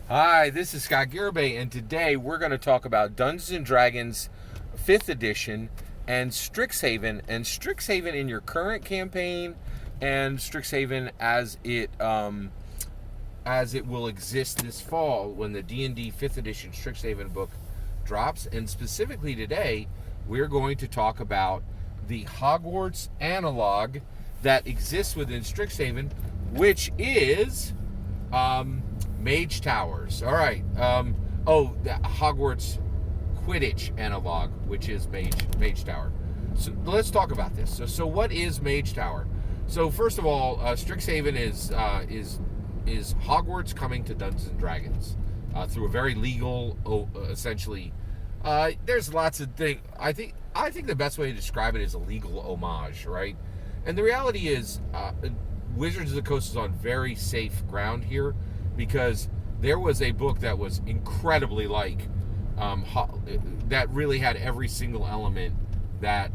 Hi, this is Scott Garibay, and today we're going to talk about Dungeons and Dragons 5th edition and Strixhaven, in your current campaign, and Strixhaven as it will exist this fall when the D&D 5th edition Strixhaven book drops. And specifically today, we're going to talk about the Hogwarts analog that exists within Strixhaven, which is Mage Towers. All right. The Hogwarts Quidditch analog, which is Mage Tower. So let's talk about this. So what is Mage Tower? So first of all, Strixhaven is Hogwarts coming to Dungeons and Dragons through a very legal, essentially. There's lots of things. I think the best way to describe it is a legal homage, right? And the reality is, Wizards of the Coast is on very safe ground here, because there was a book that was incredibly that really had every single element that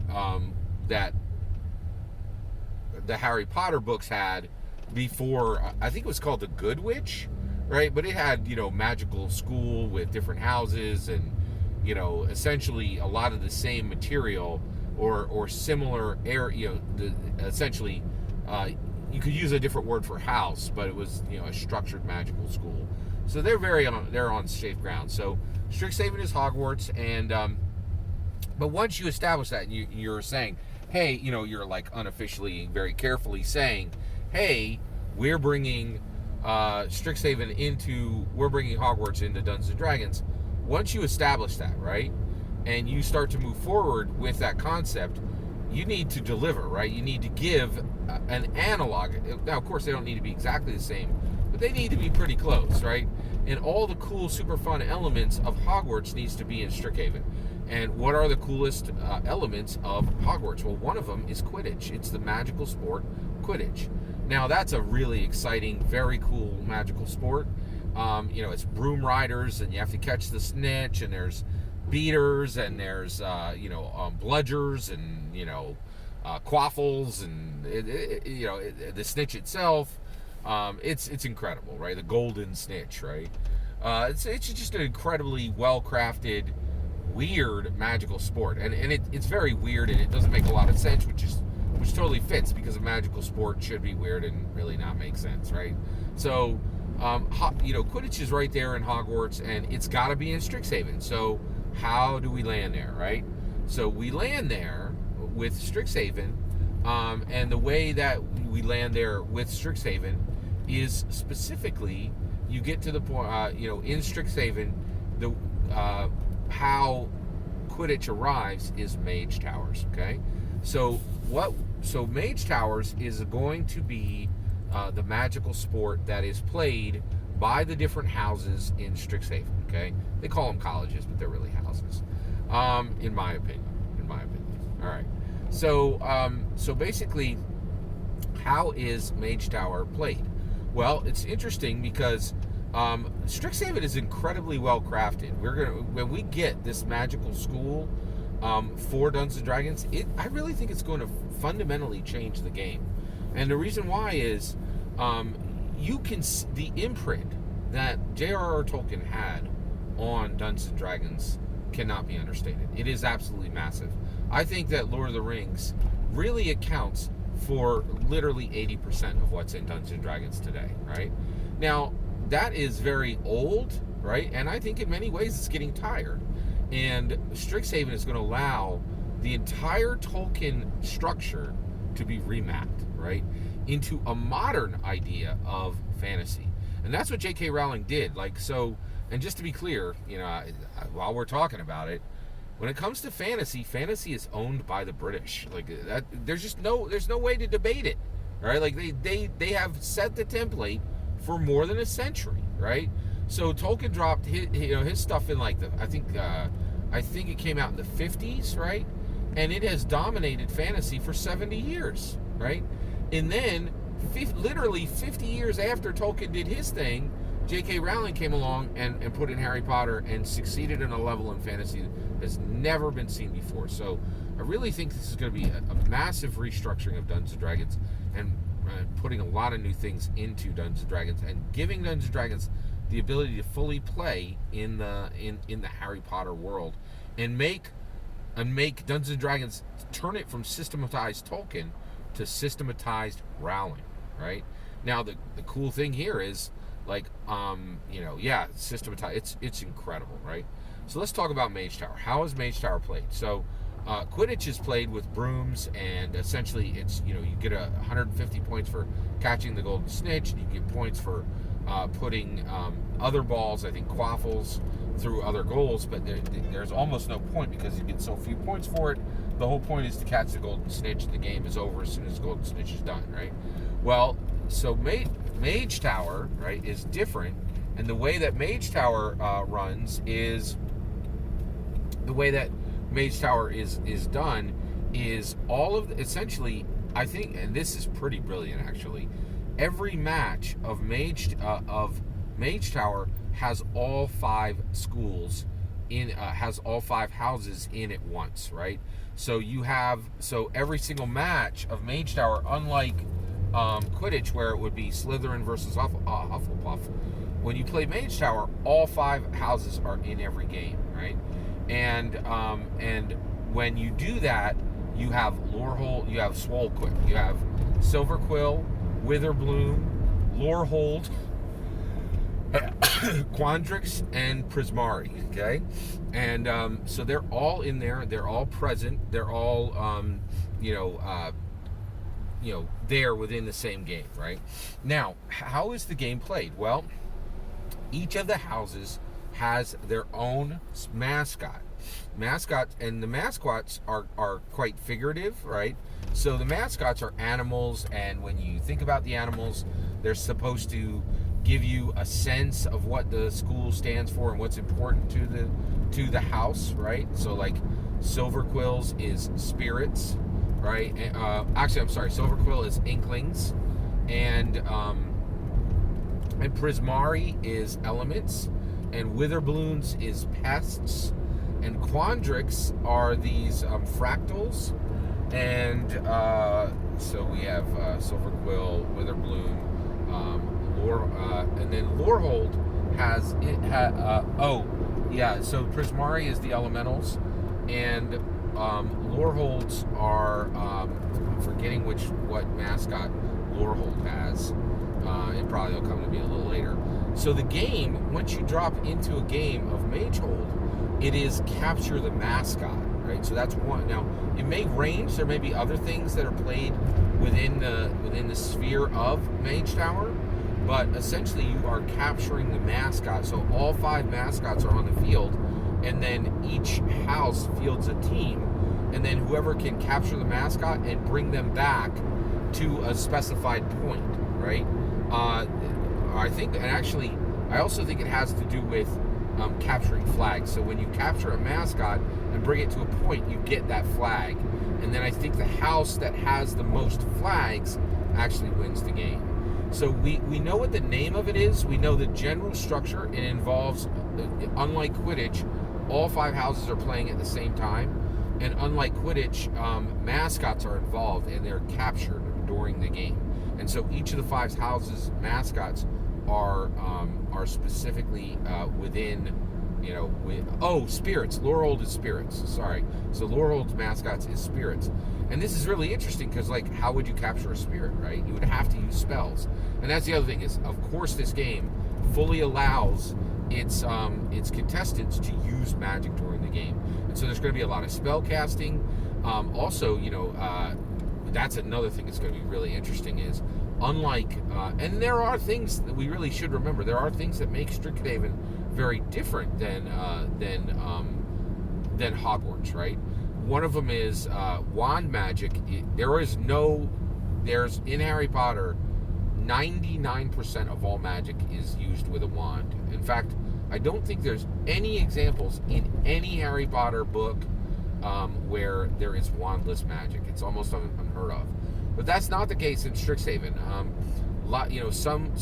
the Harry Potter books had before. I think it was called the Good Witch, right? But it had, magical school with different houses and, essentially a lot of the same material or similar essentially, you could use a different word for house, but it was, a structured magical school. So they're on safe ground. So Strixhaven is Hogwarts, and but once you establish that, and you're saying, hey, you're like unofficially, very carefully saying, hey, we're bringing we're bringing Hogwarts into Dungeons and Dragons. Once you establish that, right, and you start to move forward with that concept, you need to deliver, right? You need to give an analog. Now, of course, they don't need to be exactly the same, but they need to be pretty close, right? And all the cool, super fun elements of Hogwarts needs to be in Strixhaven. And what are the coolest elements of Hogwarts? Well, one of them is Quidditch. It's the magical sport Quidditch. Now, that's a really exciting, very cool magical sport. It's broom riders, and you have to catch the snitch, and there's beaters, and there's bludgers, and quaffles, and the snitch itself. It's incredible, right? The golden snitch, right? It's just an incredibly well crafted, weird magical sport, and it's very weird, and it doesn't make a lot of sense, which totally fits, because a magical sport should be weird and really not make sense, right? So Quidditch is right there in Hogwarts, and it's got to be in Strixhaven. So how do we land there, right? So we land there with Strixhaven, and the way that we land there with Strixhaven is specifically, you get to the point, in Strixhaven, how Quidditch arrives is Mage Towers, okay? So Mage Towers is going to be the magical sport that is played by the different houses in Strixhaven, okay? They call them colleges, but they're really houses, in my opinion. All right. So basically, how is Mage Tower played? Well, it's interesting because Strixhaven is incredibly well crafted. When we get this magical school for Dungeons and Dragons, I really think it's going to fundamentally change the game. And the reason why is the imprint that J.R.R. Tolkien had on Dungeons and Dragons cannot be understated. It is absolutely massive. I think that Lord of the Rings really accounts for literally 80% of what's in Dungeons and Dragons today, right? Now, that is very old, right? And I think in many ways it's getting tired. And Strixhaven is going to allow the entire Tolkien structure to be remapped, right, into a modern idea of fantasy. And that's what J.K. Rowling did. And just to be clear, while we're talking about it, when it comes to fantasy is owned by the British. Like that, there's no way to debate it, right? Like they have set the template for more than a century, right? So Tolkien dropped his stuff in I think it came out in the 50s, right? And it has dominated fantasy for 70 years, right? And then literally 50 years after Tolkien did his thing, J.K. Rowling came along and put in Harry Potter and succeeded in a level in fantasy that has never been seen before. So I really think this is going to be a massive restructuring of Dungeons & Dragons, and putting a lot of new things into Dungeons & Dragons, and giving Dungeons & Dragons the ability to fully play in the Harry Potter world, and make Dungeons and Dragons, turn it from systematized Tolkien to systematized Rowling, right? Now the cool thing here is, like, systematized. It's incredible, right? So let's talk about Magetower. How is Magetower played? So Quidditch is played with brooms, and essentially it's, you get 150 points for catching the golden snitch, and you get points for putting other balls, I think quaffles, through other goals, but there's almost no point because you get so few points for it. The whole point is to catch the golden snitch, and the game is over as soon as the golden snitch is done, right? Well, so Magetower, right, is different, and the way that Magetower runs is, the way that Magetower is done is all of essentially, I think, and this is pretty brilliant actually, every match of Magetower has all 5 schools has all 5 houses in it once, right? So every single match of Magetower, unlike Quidditch, where it would be Slytherin versus Hufflepuff, when you play Magetower, all 5 houses are in every game, right? And when you do that, you have Lorehold, you have Swolequick, you have Silverquill, Witherbloom, Lorehold, Quandrix, and Prismari, okay? And so they're all in there, they're all present, they're all there within the same game, right? Now, how is the game played? Well, each of the houses has their own mascot. And the mascots are quite figurative, right? So the mascots are animals, and when you think about the animals, they're supposed to give you a sense of what the school stands for and what's important to the house, right? So like Silverquills is spirits, right? Silverquill is inklings, and Prismari is elements, and Witherblooms is pests, and Quandrix are these fractals, and so we have Silverquill, Witherbloom, and then Lorehold has so Prismari is the elementals, and Loreholds are I'm forgetting what mascot Lorehold has. It probably will come to me a little later. So the game, once you drop into a game of Magehold, it is capture the mascot, right? So that's one. Now, it may range. There may be other things that are played within the sphere of Magetower, but essentially you are capturing the mascot. So all 5 mascots are on the field, and then each house fields a team, and then whoever can capture the mascot and bring them back to a specified point, right? I also think it has to do with capturing flags. So when you capture a mascot and bring it to a point, you get that flag. And then I think the house that has the most flags actually wins the game. So we know what the name of it is. We know the general structure. It involves, unlike Quidditch, all 5 houses are playing at the same time. And unlike Quidditch, mascots are involved, and they're captured during the game. And so each of the 5 houses' mascots are specifically within, spirits. Lorehold is spirits. Sorry. So Lorehold's mascots is spirits. And this is really interesting because, like, how would you capture a spirit, right? You would have to use spells. And that's the other thing is, of course, this game fully allows its contestants to use magic during the game. And so there's going to be a lot of spell casting. Also, that's another thing that's going to be really interesting is, unlike, and there are things that we really should remember. There are things that make Strixhaven very different than Hogwarts, right? One of them is wand magic. There's in Harry Potter, 99% of all magic is used with a wand. In fact, I don't think there's any examples in any Harry Potter book where there is wandless magic. It's almost unheard of. But that's not the case in Strixhaven. Some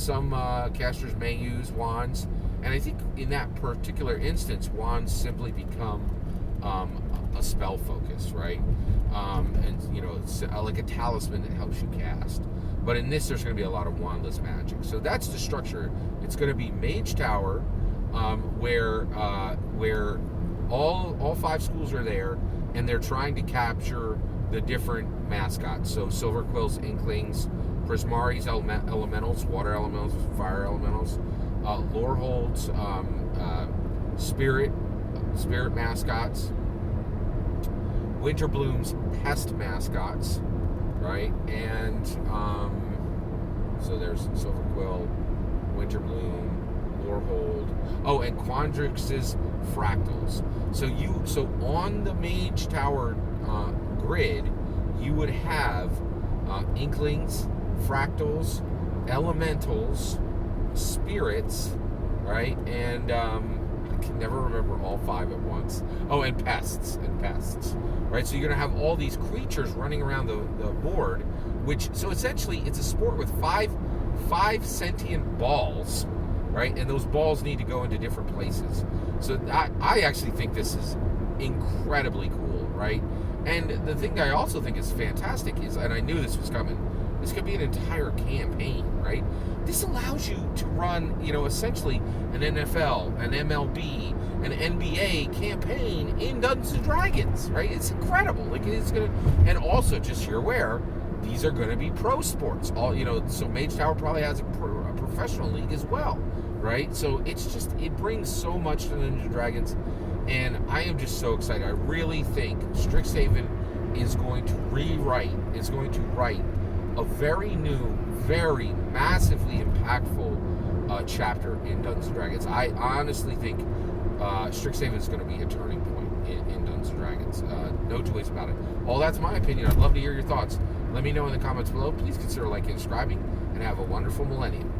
casters may use wands, and I think in that particular instance, wands simply become a spell focus, right? It's like a talisman that helps you cast. But in this, there's going to be a lot of wandless magic. So that's the structure. It's going to be Magetower, where all 5 schools are there, and they're trying to capture the different mascots. So Silverquill's Inklings, Prismari's Elementals, Water Elementals, Fire Elementals, Lorehold's Spirit Mascots, Winterbloom's Pest Mascots, right? And so there's Silverquill, Winterbloom, Lorehold. Oh, and Quandrix's Fractals. So on the Magetower grid, you would have Inklings, Fractals, Elementals, Spirits, right? And I can never remember all 5 at once. Oh, and pests, right? So you're going to have all these creatures running around the board, so essentially it's a sport with five sentient balls, right? And those balls need to go into different places. So I actually think this is incredibly cool, right? And the thing I also think is fantastic is, and I knew this was coming, this could be an entire campaign, right? This allows you to run, essentially an NFL, an MLB, an NBA campaign in Dungeons and Dragons, right? It's incredible. And also, just so you're aware, these are going to be pro sports. So Magetower probably has a professional league as well, right? So it brings so much to Dungeons and Dragons, and I am just so excited. I really think Strixhaven is going to write a very new, very massively impactful chapter in Dungeons and Dragons. I honestly think Strixhaven is going to be a turning point in Dungeons and Dragons. No two ways about it. All that's my opinion. I'd love to hear your thoughts. Let me know in the comments below. Please consider liking and subscribing, and have a wonderful millennium.